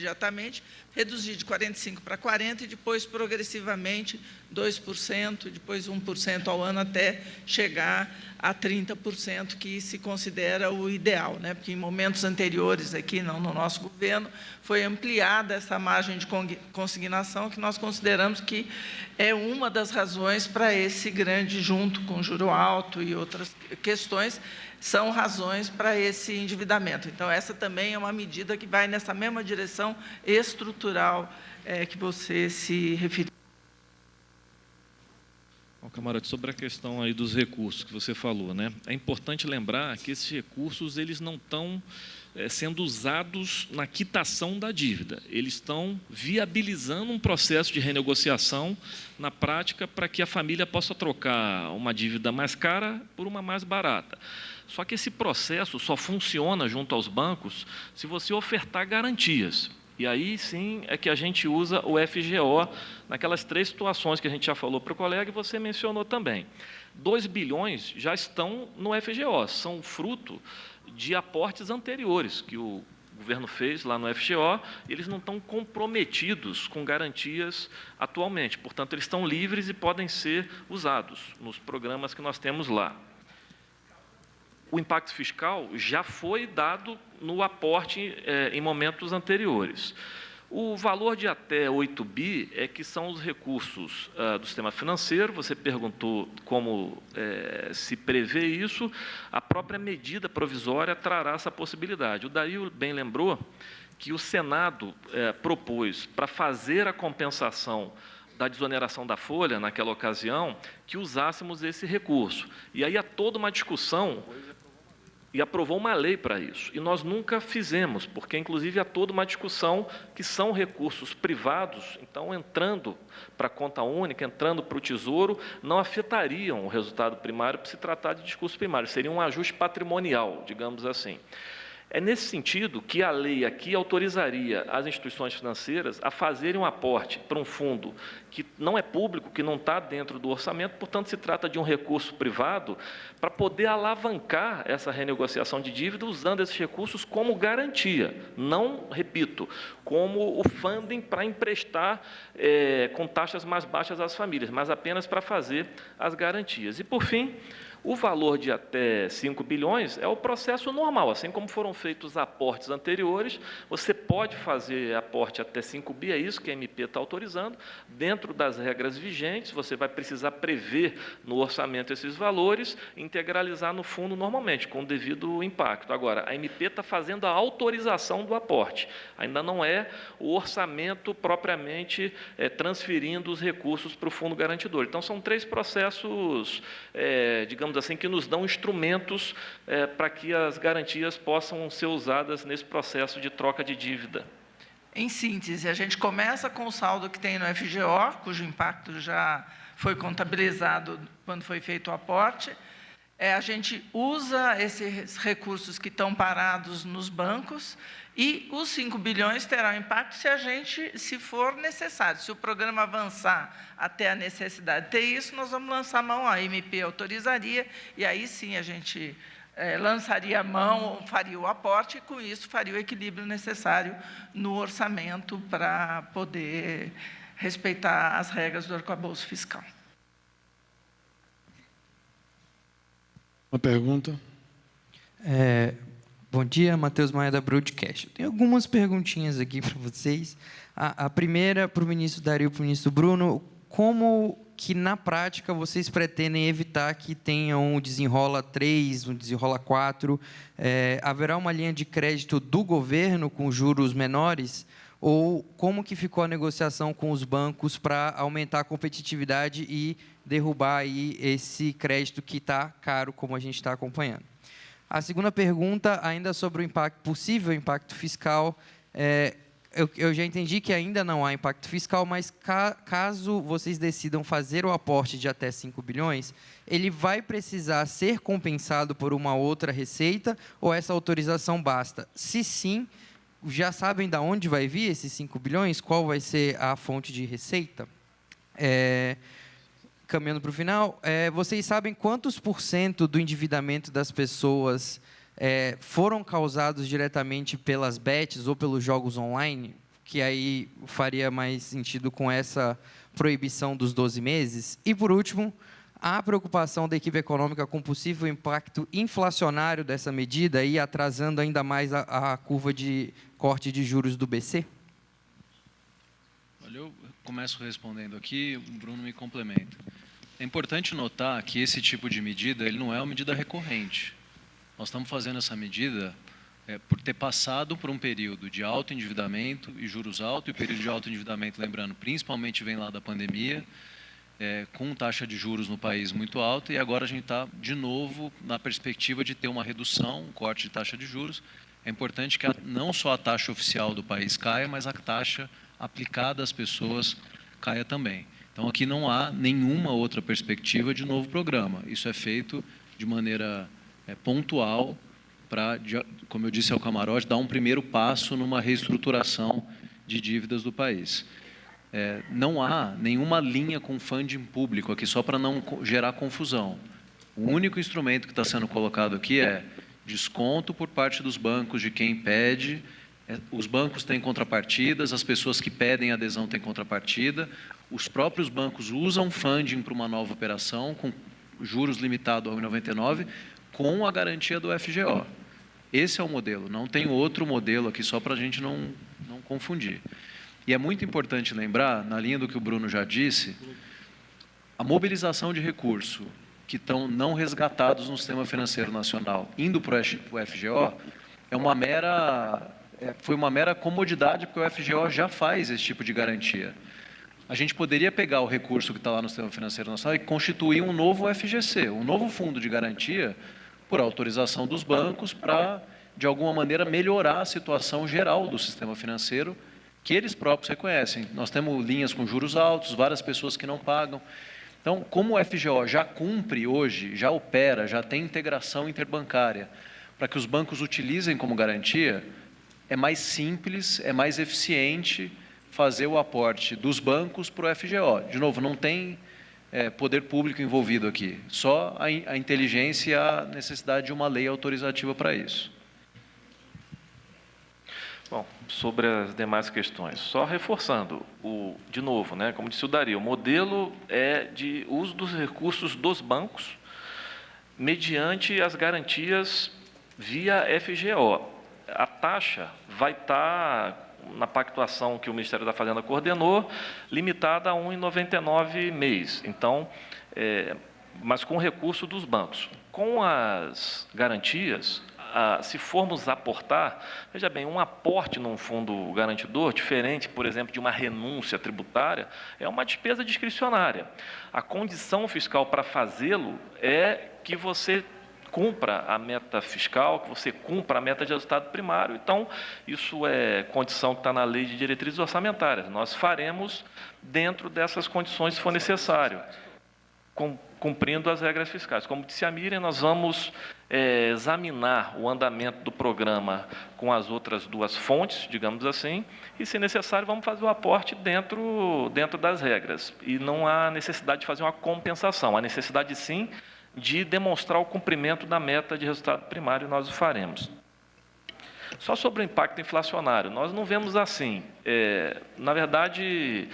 imediatamente, reduzir de 45% para 40% e depois, progressivamente, 2%, depois 1% ao ano, até chegar a 30%, que se considera o ideal, né? Porque em momentos anteriores, aqui no nosso governo, foi ampliada essa margem de consignação, que nós consideramos que é uma das razões para esse grande, junto com juro alto e outras questões, são razões para esse endividamento. Então, essa também é uma medida que vai nessa mesma direção estrutural que você se referiu. Bom, camarote, sobre a questão aí dos recursos que você falou, né? É importante lembrar que esses recursos eles não estão sendo usados na quitação da dívida. Eles estão viabilizando um processo de renegociação na prática para que a família possa trocar uma dívida mais cara por uma mais barata. Só que esse processo só funciona junto aos bancos se você ofertar garantias. E aí, sim, é que a gente usa o FGO naquelas 3 situações que a gente já falou para o colega e você mencionou também. 2 bilhões já estão no FGO, são fruto de aportes anteriores que o governo fez lá no FGO, eles não estão comprometidos com garantias atualmente. Portanto, eles estão livres e podem ser usados nos programas que nós temos lá. O impacto fiscal já foi dado no aporte em momentos anteriores. O valor de até 8 bi é que são os recursos do sistema financeiro. Você perguntou como se prevê isso. A própria medida provisória trará essa possibilidade. O Dario bem lembrou que o Senado propôs, para fazer a compensação da desoneração da folha, naquela ocasião, que usássemos esse recurso. E aí há toda uma discussão e aprovou uma lei para isso. E nós nunca fizemos, porque, inclusive, há toda uma discussão que são recursos privados, então, entrando para a conta única, entrando para o Tesouro, não afetariam o resultado primário por se tratar de discurso primário, seria um ajuste patrimonial, digamos assim. É nesse sentido que a lei aqui autorizaria as instituições financeiras a fazerem um aporte para um fundo que não é público, que não está dentro do orçamento, portanto, se trata de um recurso privado para poder alavancar essa renegociação de dívida usando esses recursos como garantia, não, repito, como o funding para emprestar com taxas mais baixas às famílias, mas apenas para fazer as garantias. E, por fim, o valor de até 5 bilhões é o processo normal, assim como foram feitos aportes anteriores, você pode fazer aporte até 5 bi, é isso que a MP está autorizando, dentro das regras vigentes, você vai precisar prever no orçamento esses valores, integralizar no fundo normalmente, com o devido impacto. Agora, a MP está fazendo a autorização do aporte, ainda não é o orçamento propriamente transferindo os recursos para o fundo garantidor. Então, são 3 processos, digamos assim, que nos dão instrumentos para que as garantias possam ser usadas nesse processo de troca de dívida. Em síntese, a gente começa com o saldo que tem no FGO, cujo impacto já foi contabilizado quando foi feito o aporte. A gente usa esses recursos que estão parados nos bancos e os 5 bilhões terão impacto se for necessário. Se o programa avançar até a necessidade de ter isso, nós vamos lançar a mão, a MP autorizaria, e aí sim a gente lançaria a mão, faria o aporte, e com isso faria o equilíbrio necessário no orçamento para poder respeitar as regras do arcabouço fiscal. Uma pergunta? Bom dia, Matheus Maia, da Broadcast. Eu tenho algumas perguntinhas aqui para vocês. A primeira, para o ministro Dario e para o ministro Bruno, como que, na prática, vocês pretendem evitar que tenham um desenrola 3, um desenrola 4? Haverá uma linha de crédito do governo com juros menores? Ou como que ficou a negociação com os bancos para aumentar a competitividade e derrubar aí esse crédito que está caro, como a gente está acompanhando? A segunda pergunta, ainda sobre o impacto, possível impacto fiscal, eu já entendi que ainda não há impacto fiscal, mas caso vocês decidam fazer o aporte de até 5 bilhões, ele vai precisar ser compensado por uma outra receita ou essa autorização basta? Se sim, já sabem de onde vai vir esses 5 bilhões? Qual vai ser a fonte de receita? Caminhando para o final, vocês sabem quantos % do endividamento das pessoas foram causados diretamente pelas bets ou pelos jogos online? que aí faria mais sentido com essa proibição dos 12 meses? E, por último, há preocupação da equipe econômica com o possível impacto inflacionário dessa medida e atrasando ainda mais a curva de corte de juros do BC? Olha, eu começo respondendo aqui, o Bruno me complementa. É importante notar que esse tipo de medida ele não é uma medida recorrente. Nós estamos fazendo essa medida por ter passado por um período de alto endividamento e juros altos, e o período de alto endividamento, lembrando, principalmente vem lá da pandemia, com taxa de juros no país muito alta, e agora a gente está, de novo, na perspectiva de ter uma redução, um corte de taxa de juros. É importante que não só a taxa oficial do país caia, mas a taxa aplicada às pessoas caia também. Então, aqui não há nenhuma outra perspectiva de novo programa. Isso é feito de maneira pontual para, como eu disse ao camarote, dar um primeiro passo numa reestruturação de dívidas do país. Não há nenhuma linha com funding público aqui, só para não gerar confusão. O único instrumento que está sendo colocado aqui é desconto por parte dos bancos de quem pede. Os bancos têm contrapartidas, as pessoas que pedem adesão têm contrapartida, os próprios bancos usam funding para uma nova operação, com juros limitados a 1,99, com a garantia do FGO. Esse é o modelo, não tem outro modelo aqui, só para a gente não confundir. E é muito importante lembrar, na linha do que o Bruno já disse, a mobilização de recursos que estão não resgatados no sistema financeiro nacional, indo para o FGO, foi uma mera comodidade, porque o FGO já faz esse tipo de garantia. A gente poderia pegar o recurso que está lá no sistema financeiro nacional e constituir um novo FGC, um novo fundo de garantia, por autorização dos bancos, para, de alguma maneira, melhorar a situação geral do sistema financeiro, que eles próprios reconhecem. Nós temos linhas com juros altos, várias pessoas que não pagam. Então, como o FGO já cumpre hoje, já opera, já tem integração interbancária, para que os bancos utilizem como garantia, é mais simples, é mais eficiente fazer o aporte dos bancos para o FGO. De novo, não tem poder público envolvido aqui, só a inteligência e a necessidade de uma lei autorizativa para isso. Bom, sobre as demais questões, só reforçando, de novo, né, como disse o Dario, o modelo é de uso dos recursos dos bancos mediante as garantias via FGO. A taxa vai estar, na pactuação que o Ministério da Fazenda coordenou, limitada a 1,99 mês. Então, mas com recurso dos bancos. Com as garantias, se formos aportar, veja bem, um aporte num fundo garantidor, diferente, por exemplo, de uma renúncia tributária, é uma despesa discricionária. A condição fiscal para fazê-lo é que você cumpra a meta fiscal, que você cumpra a meta de resultado primário. Então, isso é condição que está na Lei de Diretrizes Orçamentárias. Nós faremos dentro dessas condições, se for necessário, cumprindo as regras fiscais. Como disse a Miriam, nós vamos examinar o andamento do programa com as outras duas fontes, digamos assim, e, se necessário, vamos fazer o aporte dentro das regras. E não há necessidade de fazer uma compensação. Há necessidade, sim, de demonstrar o cumprimento da meta de resultado primário, nós o faremos. Só sobre o impacto inflacionário, nós não vemos assim. Na verdade,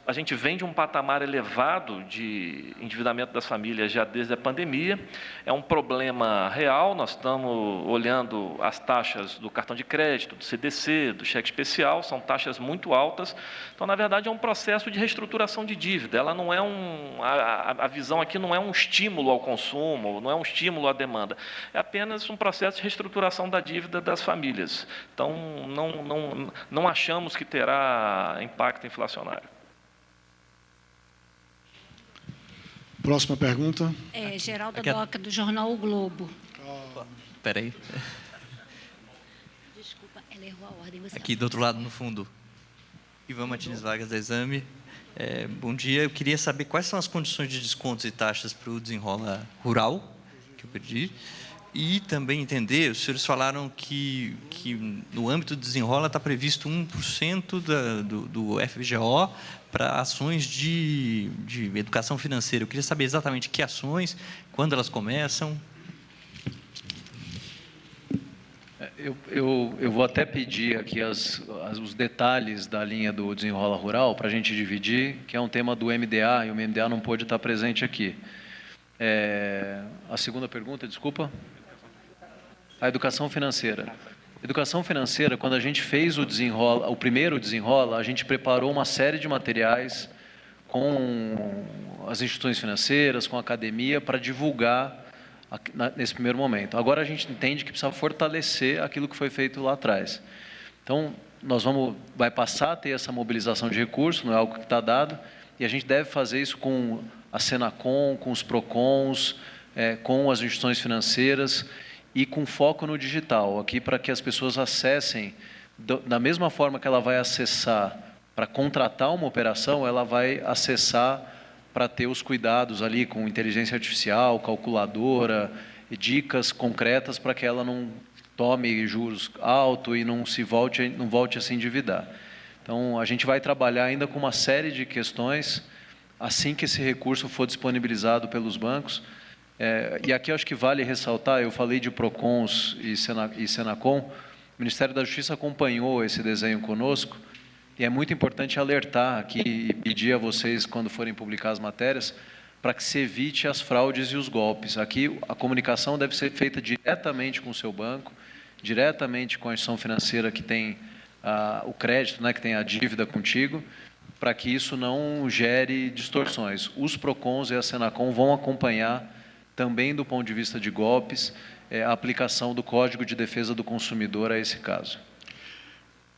a gente vem de um patamar elevado de endividamento das famílias já desde a pandemia. É um problema real, nós estamos olhando as taxas do cartão de crédito, do CDC, do cheque especial, são taxas muito altas. Então, na verdade, é um processo de reestruturação de dívida. Ela não é a visão aqui não é um estímulo ao consumo, não é um estímulo à demanda. É apenas um processo de reestruturação da dívida das famílias. Então, não achamos que terá impacto inflacionário. Próxima pergunta. Geralda Doca, do jornal O Globo. Espera aí. Desculpa, ela errou a ordem. Aqui do outro lado, no fundo. Ivan Martins Vargas, da Exame. Bom dia. Eu queria saber quais são as condições de descontos e taxas para o Desenrola Rural, que eu pedi. E também entender, os senhores falaram que no âmbito do Desenrola está previsto 1% do FGO para ações de educação financeira. Eu queria saber exatamente que ações, quando elas começam. Eu vou até pedir aqui os detalhes da linha do Desenrola Rural para a gente dividir, que é um tema do MDA, e o MDA não pôde estar presente aqui. A segunda pergunta, desculpa? A educação financeira. Educação financeira, quando a gente fez o primeiro Desenrola, a gente preparou uma série de materiais com as instituições financeiras, com a academia, para divulgar nesse primeiro momento. Agora a gente entende que precisa fortalecer aquilo que foi feito lá atrás. Então, vai passar a ter essa mobilização de recursos, não é algo que está dado, e a gente deve fazer isso com a Senacom, com os PROCONs, com as instituições financeiras e com foco no digital, aqui para que as pessoas acessem, da mesma forma que ela vai acessar para contratar uma operação, ela vai acessar para ter os cuidados ali com inteligência artificial, calculadora, dicas concretas para que ela não tome juros altos e não volte a se endividar. Então, a gente vai trabalhar ainda com uma série de questões assim que esse recurso for disponibilizado pelos bancos. E aqui eu acho que vale ressaltar, eu falei de PROCONs e Senacom, o Ministério da Justiça acompanhou esse desenho conosco, e é muito importante alertar aqui e pedir a vocês, quando forem publicar as matérias, para que se evite as fraudes e os golpes. Aqui a comunicação deve ser feita diretamente com o seu banco, diretamente com a instituição financeira que tem o crédito, né, que tem a dívida contigo, para que isso não gere distorções. Os PROCONs e a Senacom vão acompanhar também do ponto de vista de golpes, a aplicação do Código de Defesa do Consumidor a esse caso.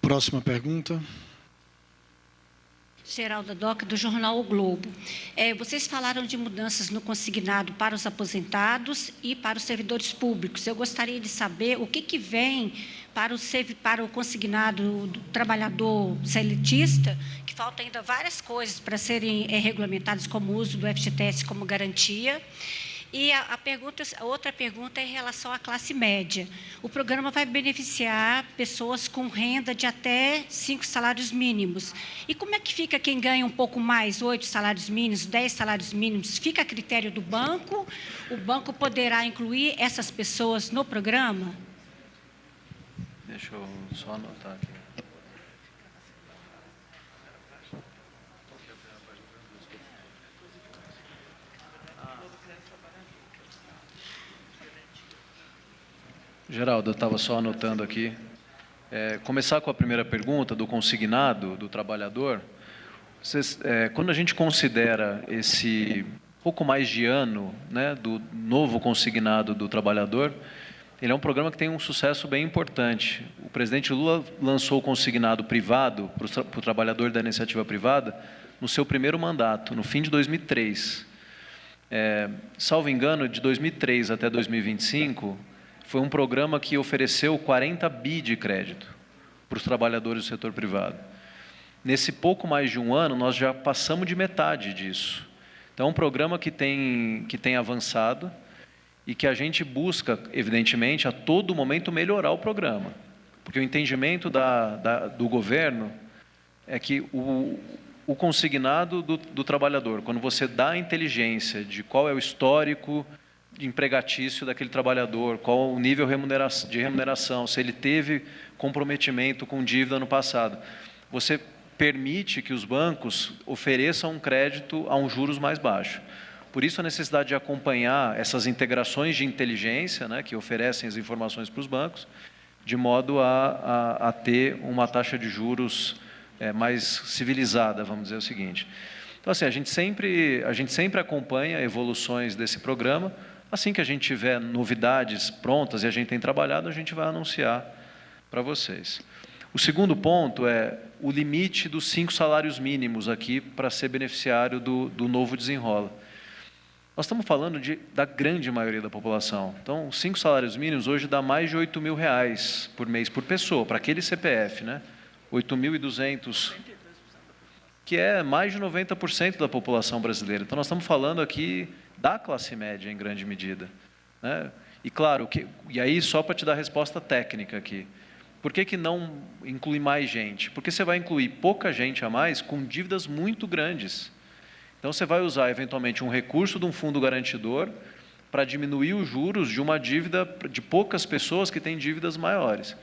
Próxima pergunta. Geralda Doca, do jornal O Globo. Vocês falaram de mudanças no consignado para os aposentados e para os servidores públicos. Eu gostaria de saber o que vem para o consignado do trabalhador seletista, que falta ainda várias coisas para serem regulamentadas, como o uso do FGTS como garantia. E a outra pergunta é em relação à classe média. O programa vai beneficiar pessoas com renda de até 5 salários mínimos. E como é que fica quem ganha um pouco mais, 8 salários mínimos, 10 salários mínimos? Fica a critério do banco? O banco poderá incluir essas pessoas no programa? Deixa eu só anotar aqui. Geraldo, eu estava só anotando aqui. Começar com a primeira pergunta do consignado, do trabalhador. Quando a gente considera esse pouco mais de ano, né, do novo consignado do trabalhador, ele é um programa que tem um sucesso bem importante. O presidente Lula lançou o consignado privado para o trabalhador da iniciativa privada no seu primeiro mandato, no fim de 2003. Salvo engano, de 2003 até 2025, foi um programa que ofereceu 40 bi de crédito para os trabalhadores do setor privado. Nesse pouco mais de um ano, nós já passamos de metade disso. Então, é um programa que tem avançado e que a gente busca, evidentemente, a todo momento melhorar o programa. Porque o entendimento do governo é que o consignado do trabalhador, quando você dá a inteligência de qual é o histórico empregatício daquele trabalhador, qual o nível de remuneração, se ele teve comprometimento com dívida no passado, você permite que os bancos ofereçam um crédito a um juros mais baixo. Por isso a necessidade de acompanhar essas integrações de inteligência, né, que oferecem as informações para os bancos, de modo a ter uma taxa de juros mais civilizada, vamos dizer o seguinte. Então, assim, a gente sempre acompanha evoluções desse programa. Assim que a gente tiver novidades prontas e a gente tem trabalhado, a gente vai anunciar para vocês. O segundo ponto é o limite dos 5 salários mínimos aqui para ser beneficiário do novo Desenrola. Nós estamos falando da grande maioria da população. Então, 5 salários mínimos hoje dá mais de R$8.000 por mês por pessoa, para aquele CPF, né? 8.200, que é mais de 90% da população brasileira. Então, nós estamos falando aqui da classe média, em grande medida, né? E, claro, e aí só para te dar a resposta técnica aqui, por que não inclui mais gente? Porque você vai incluir pouca gente a mais com dívidas muito grandes. Então, você vai usar, eventualmente, um recurso de um fundo garantidor para diminuir os juros de uma dívida de poucas pessoas que têm dívidas maiores.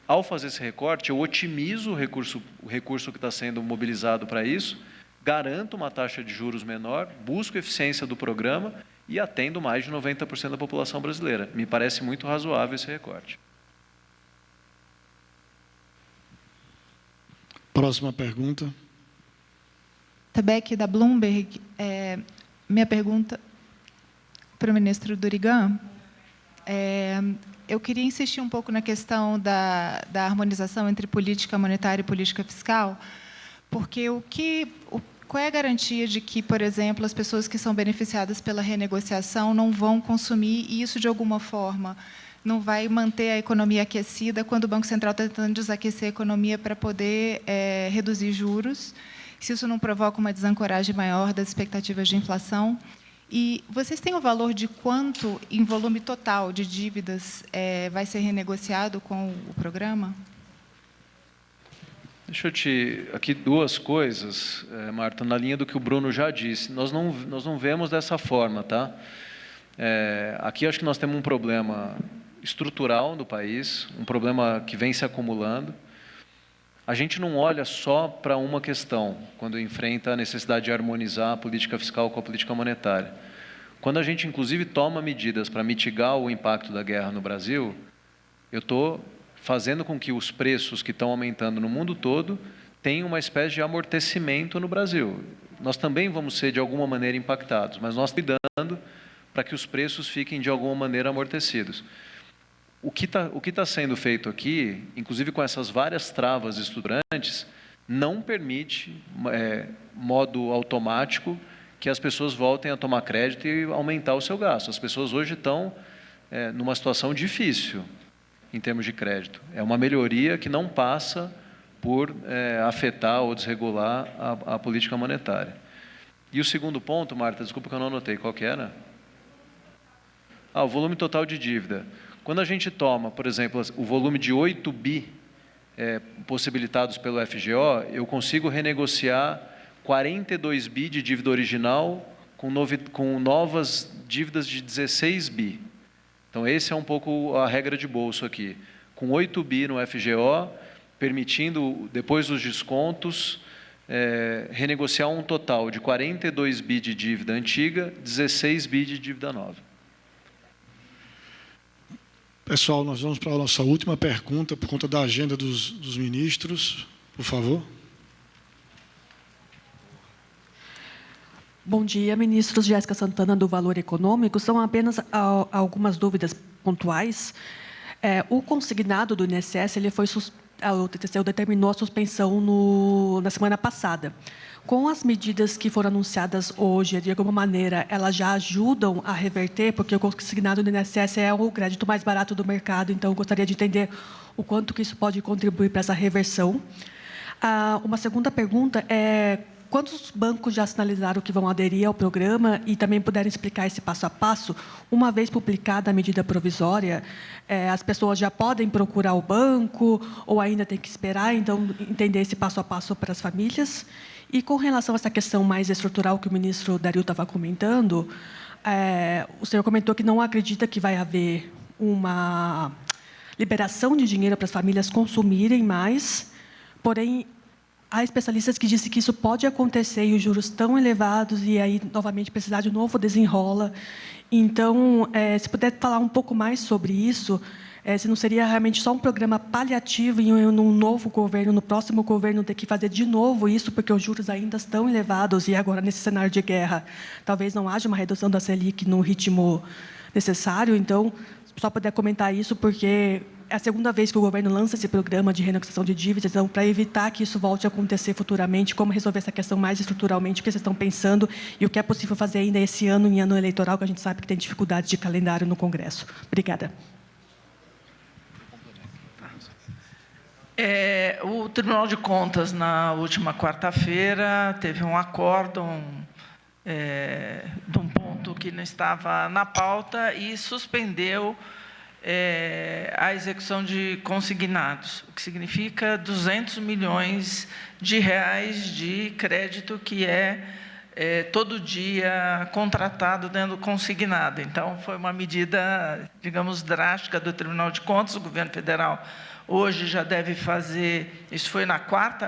Ao fazer esse recorte, eu otimizo o recurso que está sendo mobilizado para isso, garanto uma taxa de juros menor, busco eficiência do programa e atendo mais de 90% da população brasileira. Me parece muito razoável esse recorte. Próxima pergunta. Tabeck, da Bloomberg. Minha pergunta para o ministro Durigan. Eu queria insistir um pouco na questão da harmonização entre política monetária e política fiscal, porque qual é a garantia de que, por exemplo, as pessoas que são beneficiadas pela renegociação não vão consumir e isso, de alguma forma, não vai manter a economia aquecida quando o Banco Central está tentando desaquecer a economia para poder reduzir juros, se isso não provoca uma desancoragem maior das expectativas de inflação? E vocês têm o valor de quanto, em volume total de dívidas, vai ser renegociado com o programa? Deixa eu aqui duas coisas, Marta, na linha do que o Bruno já disse. Nós não vemos dessa forma, tá? Aqui acho que nós temos um problema estrutural no país, um problema que vem se acumulando. A gente não olha só para uma questão quando enfrenta a necessidade de harmonizar a política fiscal com a política monetária. Quando a gente, inclusive, toma medidas para mitigar o impacto da guerra no Brasil, eu estou fazendo com que os preços que estão aumentando no mundo todo tenham uma espécie de amortecimento no Brasil. Nós também vamos ser, de alguma maneira, impactados, mas nós estamos cuidando para que os preços fiquem, de alguma maneira, amortecidos. O que tá sendo feito aqui, inclusive com essas várias travas estruturantes, não permite, modo automático, que as pessoas voltem a tomar crédito e aumentar o seu gasto. As pessoas hoje estão numa situação difícil em termos de crédito. É uma melhoria que não passa por afetar ou desregular a política monetária. E o segundo ponto, Marta, desculpa que eu não anotei, qual que era? O volume total de dívida. Quando a gente toma, por exemplo, o volume de 8 bi possibilitados pelo FGO, eu consigo renegociar 42 bi de dívida original com novas dívidas de 16 bi. Então, esse é um pouco a regra de bolso aqui. Com 8 bi no FGO, permitindo, depois dos descontos, renegociar um total de 42 bi de dívida antiga, 16 bi de dívida nova. Pessoal, nós vamos para a nossa última pergunta, por conta da agenda dos ministros. Por favor. Bom dia, ministros. Jéssica Santana, do Valor Econômico. São apenas algumas dúvidas pontuais. O consignado do INSS, o TCU determinou a suspensão na semana passada. Com as medidas que foram anunciadas hoje, de alguma maneira, elas já ajudam a reverter, porque o consignado do INSS é o crédito mais barato do mercado, então eu gostaria de entender o quanto que isso pode contribuir para essa reversão. Uma segunda pergunta é: quantos bancos já sinalizaram que vão aderir ao programa e também puderem explicar esse passo a passo? Uma vez publicada a medida provisória, as pessoas já podem procurar o banco ou ainda tem que esperar? Então, entender esse passo a passo para as famílias. E com relação a essa questão mais estrutural que o ministro Dario estava comentando, o senhor comentou que não acredita que vai haver uma liberação de dinheiro para as famílias consumirem mais, porém, há especialistas que dizem que isso pode acontecer e os juros tão elevados e aí, novamente, precisar de um novo desenrola. Então, se puder falar um pouco mais sobre isso, se não seria realmente só um programa paliativo e num novo governo, no próximo governo, ter que fazer de novo isso, porque os juros ainda estão elevados e agora, nesse cenário de guerra, talvez não haja uma redução da Selic no ritmo necessário. Então, só poder comentar isso, porque é a segunda vez que o governo lança esse programa de renegociação de dívidas, então, para evitar que isso volte a acontecer futuramente, como resolver essa questão mais estruturalmente, o que vocês estão pensando e o que é possível fazer ainda esse ano, em ano eleitoral, que a gente sabe que tem dificuldades de calendário no Congresso. Obrigada. O Tribunal de Contas, na última quarta-feira, teve um acórdão de um ponto que não estava na pauta e suspendeu a execução de consignados, o que significa 200 milhões de reais de crédito que é todo dia contratado dentro do consignado. Então, foi uma medida, digamos, drástica do Tribunal de Contas. O governo federal hoje já deve fazer, isso foi na quarta, né?